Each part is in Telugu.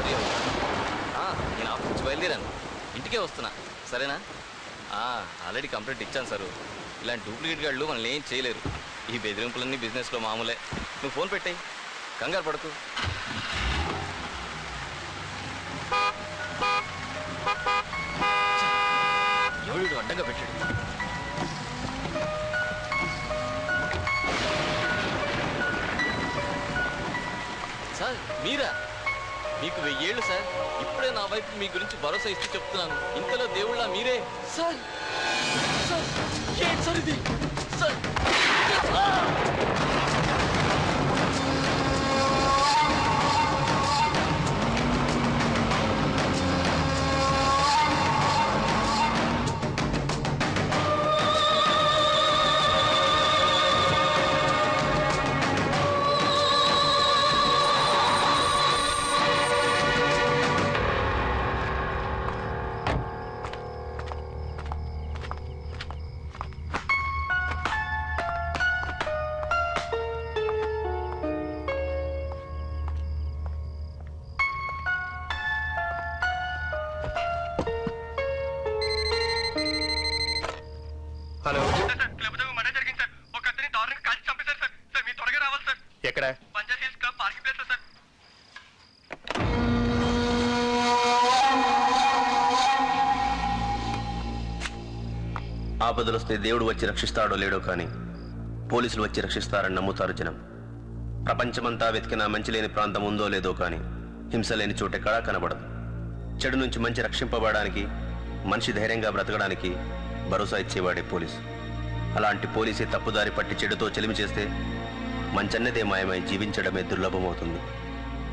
ఫ్రీ అవుతాను. నేను ఆఫీస్ నుంచి బయలుదేరాను, ఇంటికే వస్తున్నా. సరేనా? ఆల్రెడీ కంప్లైంట్ ఇచ్చాను సార్. ఇలాంటి డూప్లికేట్ గాళ్ళు మనల్ని ఏం చేయలేరు. ఈ బెదిరింపులన్నీ బిజినెస్లో మామూలే. నువ్వు ఫోన్ పెట్టాయి, కంగారు పడకు. ఎవడు అడ్డంగా పెట్టాడు? సార్ మీరా? మీకు 1000 ఏళ్ళు సార్. ఇప్పుడే నా వైపు మీ గురించి భరోసా ఇస్తూ చెప్తున్నాను. ఇంతలో దేవుళ్ళ మీరే సార్. సార్ ఏంటి సార్ ఇది? సార్ హలో మర్డర్ జరిగింది సార్. ఒక అతని దారుణంగా కాల్చి చంపేశారు సార్. సార్ మీరు త్వరగా రావాలి సార్. ఎక్కడ? Punjab hills club parking place sir. ఆపదలొస్తే దేవుడు వచ్చి రక్షిస్తాడో లేడో కానీ పోలీసులు వచ్చి రక్షిస్తారని నమ్ముతారు జనం. ప్రపంచమంతా వెతికినా మంచి లేని ప్రాంతం ఉందో లేదో కానీ హింస లేని చోటెక్కడా కనబడదు. చెడు నుంచి మంచి రక్షింపబడడానికి, మనిషి ధైర్యంగా బ్రతకడానికి భరోసా ఇచ్చేవాడే పోలీసు. అలాంటి పోలీసే తప్పుదారి పట్టి చెడుతో చెలిమి చేస్తే మంచన్నదే మాయమై జీవించడమే దుర్లభమవుతుంది.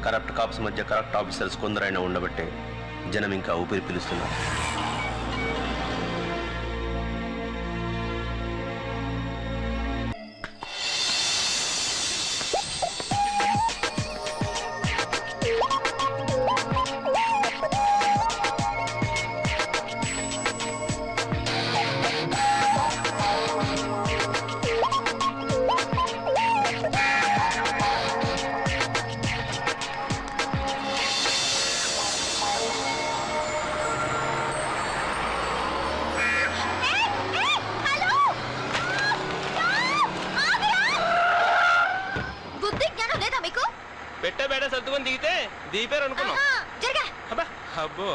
కరప్ట్ కాప్స్ మధ్య కరప్ట్ ఆఫీసర్స్ కొందరైనా ఉండబట్టే జనం ఇంకా ఊపిరి పీలుస్తున్నారు. పెట్టే బేడ సర్దుకొని దిగితే దీపారు అనుకున్నాం. అబ్బో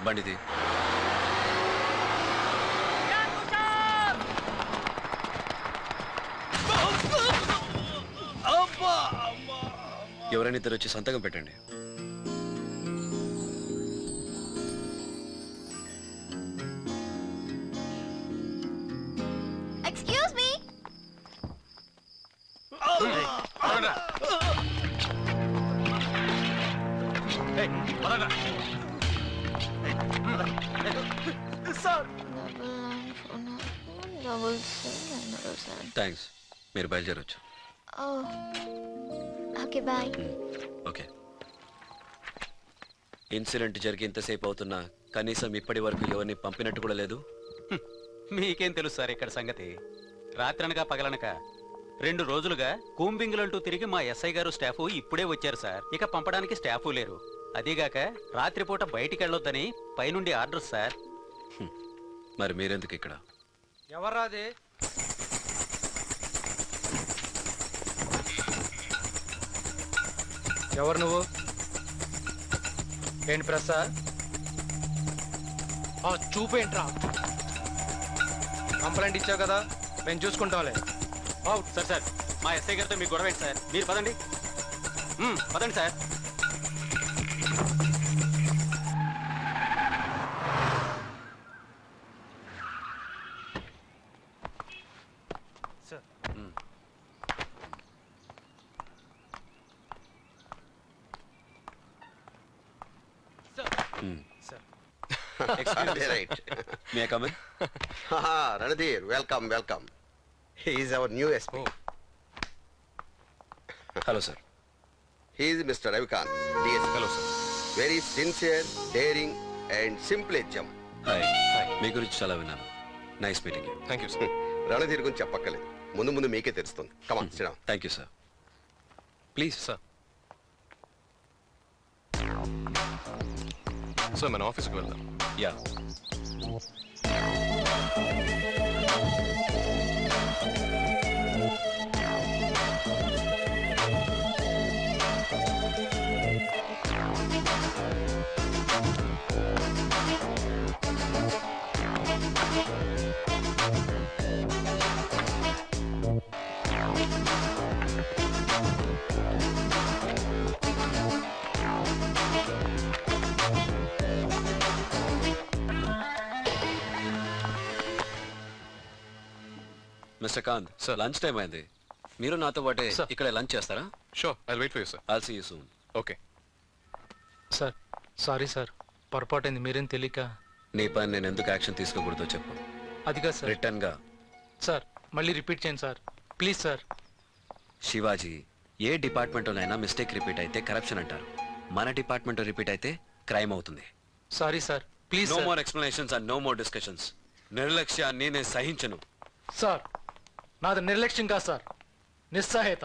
బండిది. ఎవరైనా ఇద్దరు వచ్చి సంతకం పెట్టండి. Excuse me. థ్యాంక్స్, మీరు బయలుదేరొచ్చు. Okay bye. ఓకే. ఇన్సిడెంట్ జరిగి ఇంతసేపు అవుతున్నా కనీసం ఇప్పటి వరకు ఎవరిని పంపినట్టు కూడా లేదు. మీకేం తెలుసు సార్ ఇక్కడ సంగతి? రాత్రనగా పగలనక 2 రోజులుగా కూంబింగులంటూ తిరిగి మా ఎస్ఐ గారు స్టాఫ్ ఇప్పుడే వచ్చారు సార్. ఇక పంపడానికి స్టాఫ్ లేరు. అదీగాక రాత్రిపూట బయటికి వెళ్ళొద్దని పైనుండి ఆర్డర్ సార్. మరి మీరెందుకు ఇక్కడ? ఎవర్రాది? ఎవరు నువ్వు? ఏంటి ప్రసా? చూపేంట్రా? కంప్లైంట్ ఇచ్చావు కదా, మేము చూసుకుంటాంలే. సార్ సార్ మా ఎస్ఐ గారితో మీకు గొడవ ఏంటి సార్? మీరు పదండి. పదండి sir. Sir. Right. May I come in? Ranadhir, welcome, welcome. He is our new SP. Hello sir. He is Mr. Ravikant, DSP. Hello sir. Very sincere, daring, and simple gem. Hi. మీ గురించి చాలా విన్నాను. Nice meeting you. Thank you sir. Ranadhir గురించి చెప్పక్కలేదు. ముందు ముందు మీకే తెలుస్తుంది. Come on, sit down. Thank you sir. Please. Sir sir మన ఆఫీస్కి వెళ్దాం. Yeah. Mister Kant Sir. Lunch time అయింది. మీరు నాతో పాటే Sir. ఇక్కడ లంచ్ చేస్తారా? Sure, I wait for you sir. I'll see you soon. Okay. Sir sorry sir, పొరపాటైంది, మీరేం తెలియక. నీ పని నేను ఎందుకు యాక్షన్ తీసుకోకూడదో చెప్పు. అదిగా సార్. రిటర్న్ గా. సార్ మళ్ళీ రిపీట్ చేయండి సార్, ప్లీజ్ సార్. శివాజీ, ఏ డిపార్ట్మెంట్లోనైనా మిస్టేక్ రిపీట్ అయితే కరప్షన్ అంటారు. మన డిపార్ట్మెంట్ రిపీట్ అయితే క్రైమ్ అవుతుంది. Sorry sir, please no sir. More explanations and no more discussions. నిర్లక్ష్యాన్ని నేను సహించను. సార్ నాది నిర్లక్ష్యం కాదు సార్, నిస్సహాయత.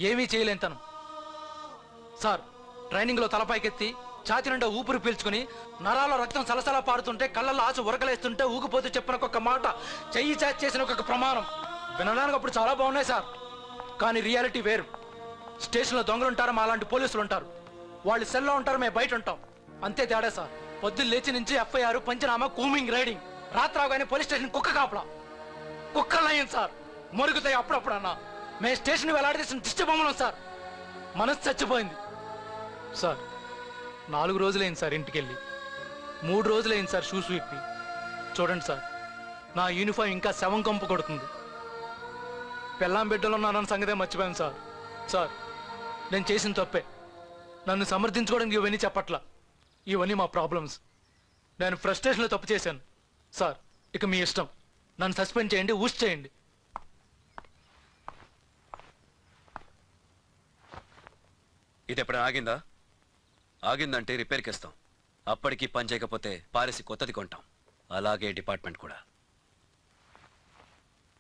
ఏమీ చేయలేను తను. సార్ ట్రైనింగ్లో తలపైకెత్తి ఛాతి నిండా ఊపిరి పీల్చుకుని నరాల్లో రక్తం సలసలా పారుతుంటే కళ్ళల్లో ఆశ ఉరకలేస్తుంటే ఊగిపోతూ చెప్పిన ఒక్కొక్క మాట, చెయ్యి చాచి చేసిన ఒక్కొక్క ప్రమాణం వినడానికి అప్పుడు చాలా బాగున్నాయి సార్. కానీ రియాలిటీ వేరు. స్టేషన్లో దొంగలు ఉంటారు, మా అలాంటి పోలీసులు ఉంటారు. వాళ్ళు సెల్లో ఉంటారు, మేము బయట ఉంటాం. అంతే తేడా సార్. పొద్దున్న లేచి నుంచి ఎఫ్ఐఆర్, పంచనామా, కూమింగ్, రైడింగ్. రాత్రాగానే పోలీస్ స్టేషన్ కుక్క కాపలా. కుక్కలయ్యింది సార్, మొరుగుతాయి అప్పుడప్పుడు అన్న. మేము స్టేషన్ వెళ్లాడదీసిన దిష్టి బొమ్మలం సార్. మనసు చచ్చిపోయింది సార్. 4 రోజులైంది సార్ ఇంటికెళ్ళి. 3 రోజులైంది సార్ షూస్ విప్పి. చూడండి సార్, నా యూనిఫామ్ ఇంకా శవం కంపు కొడుతుంది. పెళ్ళాం బిడ్డలో ఉన్నానన్న సంగతే మర్చిపోయాను సార్. సార్ నేను చేసిన తప్పే, నన్ను సమర్థించుకోవడానికి ఇవన్నీ చెప్పట్లా. ఇవన్నీ మా ప్రాబ్లమ్స్. నేను ఫ్రస్ట్రేషన్లో తప్పు చేశాను సార్. ఇక మీ ఇష్టం, నన్ను సస్పెండ్ చేయండి, ఊస్ట్ చేయండి. ఇది ఎప్పుడు ఆగిందా? ఆగిందంటే రిపేర్కి ఇస్తాం. అప్పటికి పని చేయకపోతే పారేసి కొత్తది కొంటాం. అలాగే డిపార్ట్మెంట్ కూడా.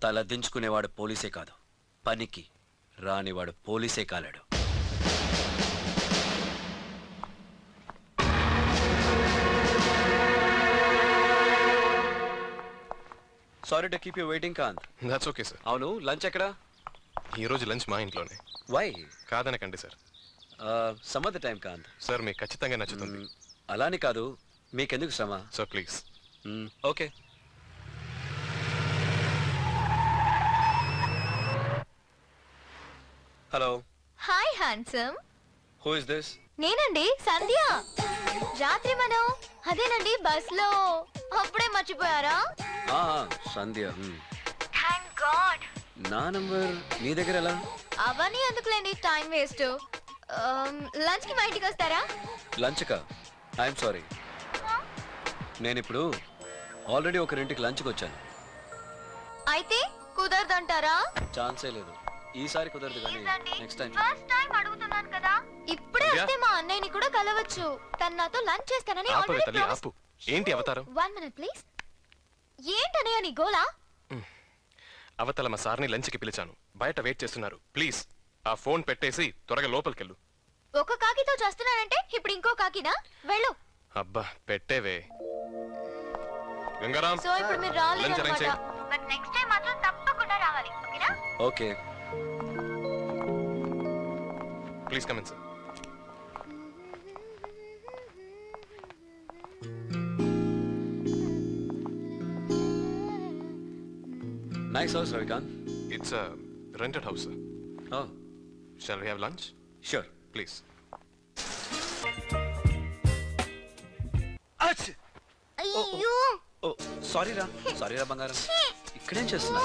తల దించుకునేవాడు పోలీసే కాదు, పనికి రానివాడు పోలీసే కాలేడు. Sorry to keep you waiting Kant. That's okay sir. అవును, లంచ్ ఎక్కడా? ఈరోజు లంచ్ మా ఇంట్లోనే. వై? కాదనకండి sir. Some of the time Kant. Sir మీకు ఖచ్చితంగా నచ్చుతుంది. అలాని కాదు, మీకెందుకు శ్రమ? Sir please. Okay. Hello, hi handsome. Who is this? నేనండి సంధ్య. రాత్రి మనం అదేనండి బస్ లో అప్పుడే మర్చిపోయారా? సంధ్య. Thank god. నా నంబర్ నీ దగ్గర ఎలా? అవన్నీ ఎందుకులేండి, టైం వేస్ట్. లంచ్ కి మా ఇంటికి వస్తారా? లంచ్ కా? ఐఎమ్ సారీ, నేను ఇప్పుడు ఆల్రెడీ ఒకరింటికి లంచ్కి వచ్చాను. అయితే కుదరదంటారా? ఛాన్సే లేదు. ఈసారి కుదరదు, కానీ నెక్స్ట్ టైం. ఫస్ట్ టైం అడుగుతున్నాను కదా. ఇప్పుడే వస్తే మా అన్నయ్యని కూడా కలవచ్చు. తను నాతో లంచ్ చేస్తానని ఆపవే ఆల్రెడీ తల్లి, ఆపు. ఏంటి అవతారం? 1 minute ప్లీజ్. ఏంటన్నయ్య నీ గోలా? అవతల మా సార్ని లంచ్కి పిలిచాను, బయట వెయిట్ చేస్తున్నారు. ప్లీజ్ ఆ ఫోన్ పెట్టేసి త్వరగా లోపలికెళ్ళు. ఒక కాకితో చేస్తున్నానంటే ఇప్పుడు ఇంకో కాకినా? వెళ్ళు. అబ్బా పెట్టేవే. గంగారాం, సో ఇప్పుడు మీరు లంచ్ అరేంజ్ రాలేదన్నమాట. చేయి. బట్ నెక్స్ట్ టైం మాత్రం తప్పకుండా రావాలి, ఓకేనా? Okay. Please come in sir. Nice house Ravikanth. It's rented house sir. Oh, shall we have lunch? Sure. Please. అయ్యో ఓ సారీ రా బంగారం. ఇక్కడేం చేస్తున్నా?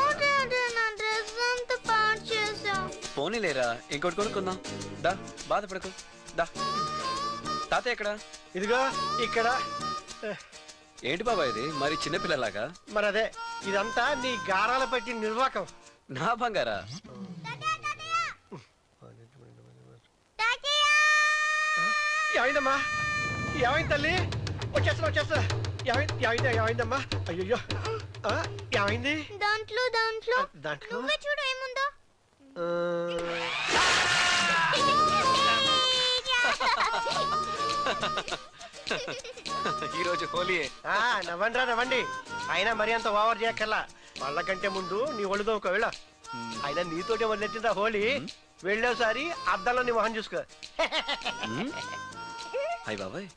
నా డ్రెస్ అంతా పాడు చేసా. పోనీలేరా, ఇంకోటి కొనుక్కుందాం. దా బాధపడకు. దా తాతయ్య ఎక్కడ? ఇదిగో ఇక్కడ. ఏంటి బాబా ఇది మరి చిన్నపిల్లలాగా? మరి అదే, ఇదంతా నీ గారాల పట్టి నిర్వాకం. నా బంగారా? ఏమైందమ్మా? ఏమైంది తల్లి? వచ్చేస్తా. ఏమైందమ్మా? అయ్యో ఏమైంది? దాంట్లో దాంట్లో నువ్వే చూడు ఏముందో. ఈ రోజు హోలీయే. నవ్వండి. అయినా మరి అంత ఓవర్ చేయక్కర్లా. వాళ్ళకంటే ముందు నీ ఒళ్ళుదో ఒక వెళ్ళ. అయినా నీతోటే వదిలేసిందా హోలీ? వెళ్ళేసారి అద్దంలో నీ మొహం చూసుకో. అయ్య బాబాయ్.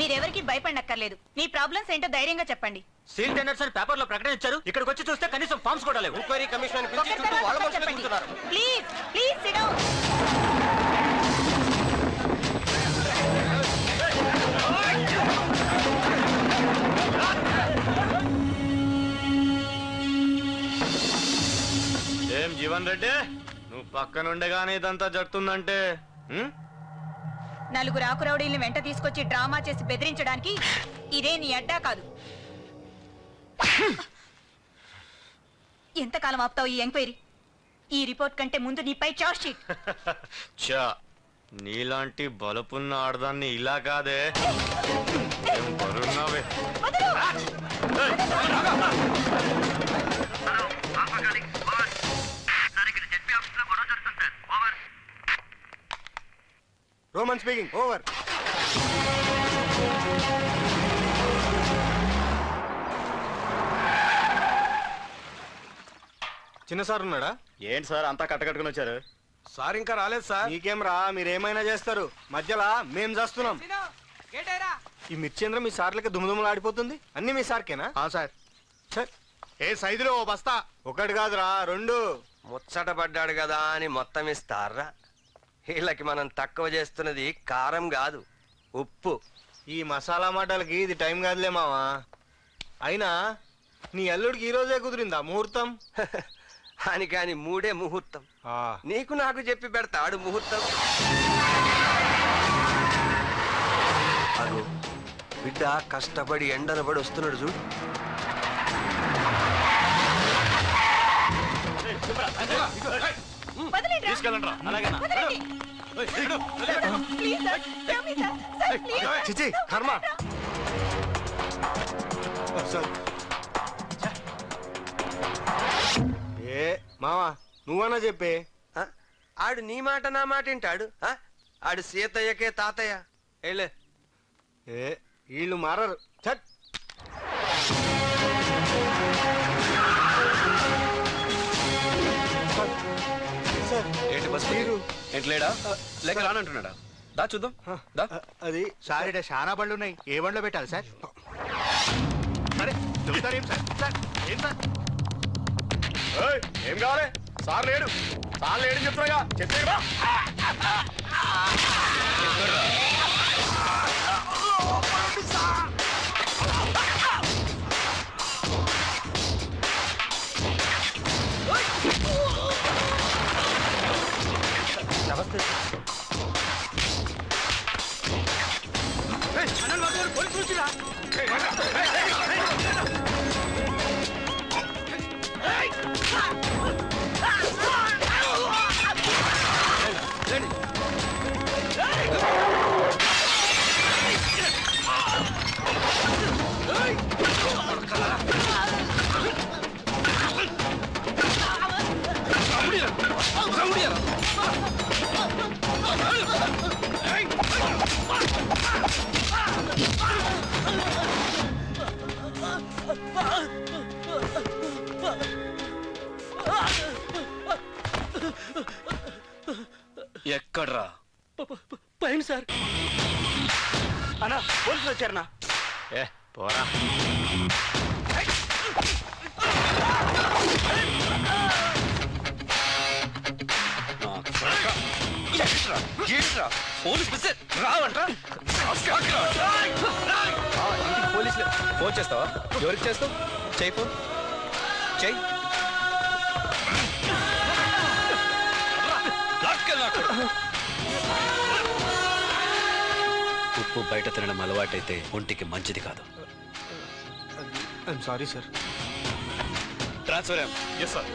మీరెవరికి భయపడనక్కర్లేదు. మీ ప్రాబ్లమ్స్ ఏంటో ధైర్యంగా చెప్పండి. సీల్ టెండర్స్ అని పేపర్ లో ప్రకటన ఇచ్చారు. ఇక్కడికి వచ్చి చూస్తే కనీసం ఫార్మ్స్ కూడా లేవు. ఎంక్వైరీ కమిషన్ పిలిచి చుట్టూ వాళ్ళ మనుషులు కూర్చున్నారు. Please SIT down. ఏం జీవన్ రెడ్డి, నువ్వు పక్కనుండగానే ఇదంతా జరుగుతుందంటే నలుగురు ఆకురౌడీల్ని వెంట తీసుకొచ్చి డ్రామా చేసి బెదిరించడానికి ఇదే నీ అడ్డా కాదు. ఎంతకాలం ఆపుతావు ఈ ఎంక్వైరీ? ఈ రిపోర్ట్ కంటే ముందు నీపై చార్జ్ షీట్. చా, నీలాంటి బలుపున్న ఆడదాన్ని ఇలా కాదే. ఏం బరువున్నావే. Roman speaking. ఓవర్. చిన్న సార్ ఉన్నాడా? ఏంటి సార్ అంతా కట్టకట్టుకుని వచ్చారు? సార్ ఇంకా రాలేదు సార్. నీకేం రా, మీరేమైనా చేస్తారు, మధ్యలో మేం చేస్తున్నాం. ఈ మిర్చేంద్ర మీ సార్లకి దుమ్ముదుమ్ములు ఆడిపోతుంది. అన్ని మీ సార్కేనా? సార్. ఏ సైజులో ఓ బస్తా? ఒకటి కాదురా, 2. ముచ్చట పడ్డాడు కదా అని మొత్తం ఇస్తారా? వీళ్ళకి మనం తక్కువ చేస్తున్నది కారం కాదు, ఉప్పు. ఈ మసాలా మాటలకి ఇది టైం కాదులే మావా. అయినా నీ అల్లుడికి ఈ రోజే కుదిరిందా ముహూర్తం? అని కాని 3 ముహూర్తం. నీకు నాకు చెప్పి పెడతాడు ముహూర్తం. అగో బిడ్డ కష్టపడి ఎండన పడి వస్తున్నాడు చూడు. చిచి కర్మ. ఏ మావా నువ్వన్నా చెప్పే. ఆడు నీ మాట నా మాట వింటాడు. ఆడు సీతయ్యకే తాతయ్య. ఏలే ఏ వీళ్ళు మారరు. చట్. ఏంటి బస్ మీరు ఏంటి లేడా లేక రానంటున్నాడా? దా చూద్దాం. దా. అది సార్ ఇక్కడ చాలా బండ్లు ఉన్నాయి. ఏ బండ్లో పెట్టాలి సార్? సరే చెబుతారేం సార్? సార్ ఏం సార్? ఏం కావాలి? సార్ లేడు. సార్ లేడని చెప్తాగా చెప్పేవా? నమస్తే. పైన సార్. అన్నా పోలీసులు వచ్చారన్నా. ఏ పోరా. పోలీసులు ఫోన్ చేస్తావా? ఎవరికి చేస్తావు? చెయ్యి ఫోన్ చెయ్యి. ఉప్పు బయట తినడం అలవాటైతే ఒంటికి మంచిది కాదు. I'm sorry sir. Transfer. Yes sir.